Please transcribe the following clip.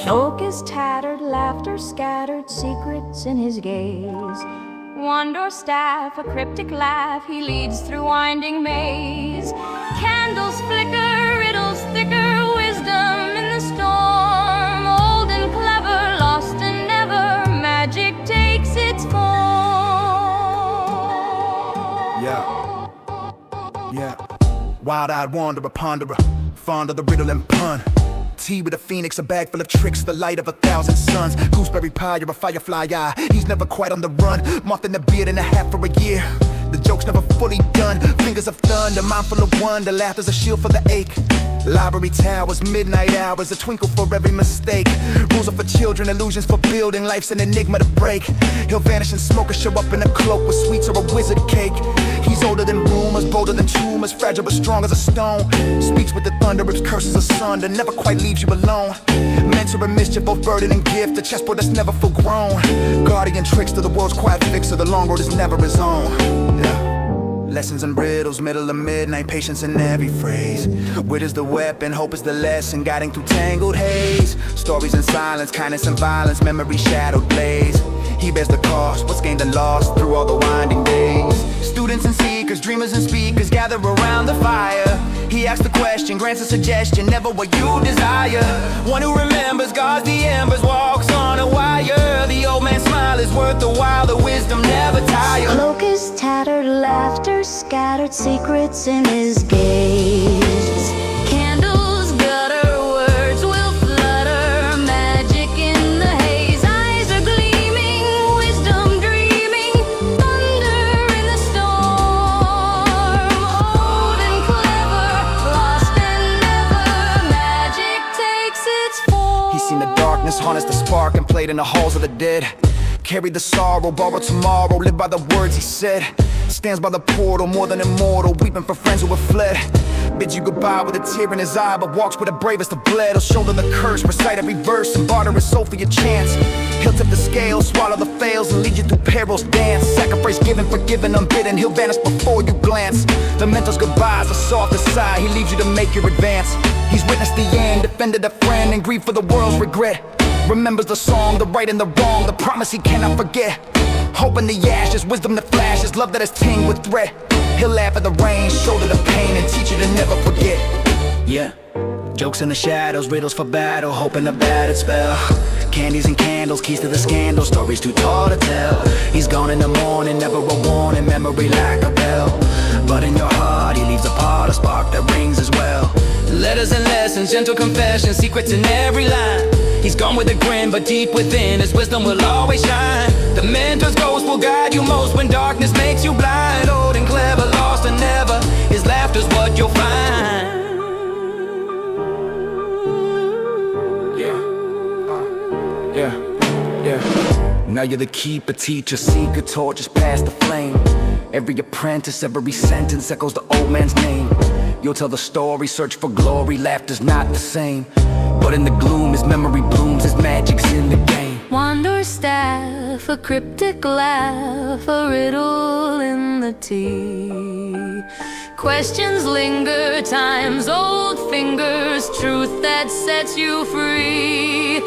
Cloak is tattered, laughter scattered, secrets in his gaze. Wand or staff, a cryptic laugh, he leads through winding maze. Candles flicker, riddles thicker, wisdom in the storm. Old and clever, lost and never, magic takes its form. Yeah. Wild-eyed wanderer, ponderer, fond of the riddle and pun. Tea with a phoenix, a bag full of tricks, the light of 1,000 suns. Gooseberry pie, you're a firefly eye. He's never quite on the run. Moth in a beard and a hat for a year. The joke's never fully done. Fingers of thunder, mind full of wonder. Laughter's a shield for the ache. Library towers, midnight hours, a twinkle for every mistake. Rules are for children, illusions for building. Life's an enigma to break. He'll vanish in smoke or show up in a cloak with sweets or a wizard cake. He's older than rumors, bolder than tumors, fragile but strong as a stone. Speaks with the thunder, rips curses asunder, never quite leaves you alone. Mentor and mischief, both burden and gift, a chessboard that's never full grown. Guardian trickster, the world's quiet fixer, the long road is never his own. Lessons and riddles, middle of midnight, patience in every phrase. Wit is the weapon, hope is the lesson, guiding through tangled haze. Stories in silence, kindness and violence, memory shadowed blaze. He bears the cost, what's gained and lost through all the winding days. Students and seekers, dreamers and speakers gather around the fire. He asks the question, grants a suggestion, never what you desire. One who remembers, guards the embers, walks on a wire. The old man's smile is worth the while, the wisdom never tires. Cloak is tattered, laughter scattered, secrets in his gaze. Candles gutter, words will flutter, magic in the haze. Eyes are gleaming, wisdom dreaming, thunder in the storm. Old and clever, lost and never, magic takes its form. He's seen the darkness, harnessed the spark, and played in the halls of the dead. Carried the sorrow, borrowed tomorrow, lived by the words he said. Stands by the portal, more than immortal, weeping for friends who have fled. Bids you goodbye with a tear in his eye, but walks with the bravest of bled. He'll shoulder the curse, recite every verse, and barter his soul for your chance. He'll tip the scales, swallow the fails, and lead you through perils dance. Sacrifice given, forgiven, unbidden, he'll vanish before you glance. The mentor's goodbyes are soft aside, he leaves you to make your advance. He's witnessed the end, defended a friend, and grieved for the world's regret. Remembers the song, the right and the wrong, the promise he cannot forget. Hope in the ashes, wisdom that flashes, love that is tinged with threat. He'll laugh at the rain, shoulder the pain, and teach you to never forget. Yeah, jokes in the shadows, riddles for battle, hope in a battered spell. Candies and candles, keys to the scandal, stories too tall to tell. He's gone in the morning, never a warning, memory like a bell. But in your heart, he leaves a part, a spark that rings as well. Letters and lessons, gentle confessions, secrets in every line. He's gone with a grin, but deep within his wisdom will always shine. The mentor's ghost will guide you most when darkness makes you blind. Old and clever, lost and never, his laughter's what you'll find. Yeah. Now you're the keeper, teacher, seeker, torches past the flame. Every apprentice, every sentence echoes the old man's name. You'll tell the story, search for glory, laughter's not the same. But in the gloom, his memory blooms, his magic's in the game. Wand or staff, a cryptic laugh, a riddle in the tea. Questions linger, time's old fingers, truth that sets you free.